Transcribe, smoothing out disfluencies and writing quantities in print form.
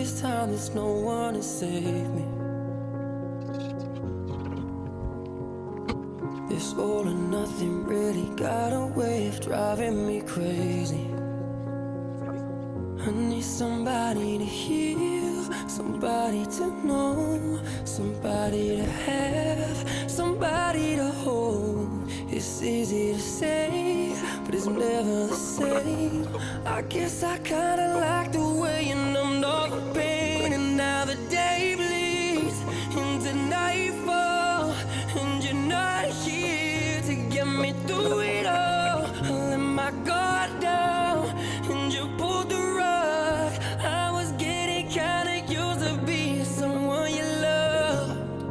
this time there's no one to save me. This all or nothing really got a way of driving me crazy. I need somebody to heal, somebody to know, somebody to have, somebody to hold. It's easy to say, but it's never the same. I guess I kinda like the way you numbed all the pain. And now the day bleeds into nightfall, and you're not here to get me through it all. I let my guard down,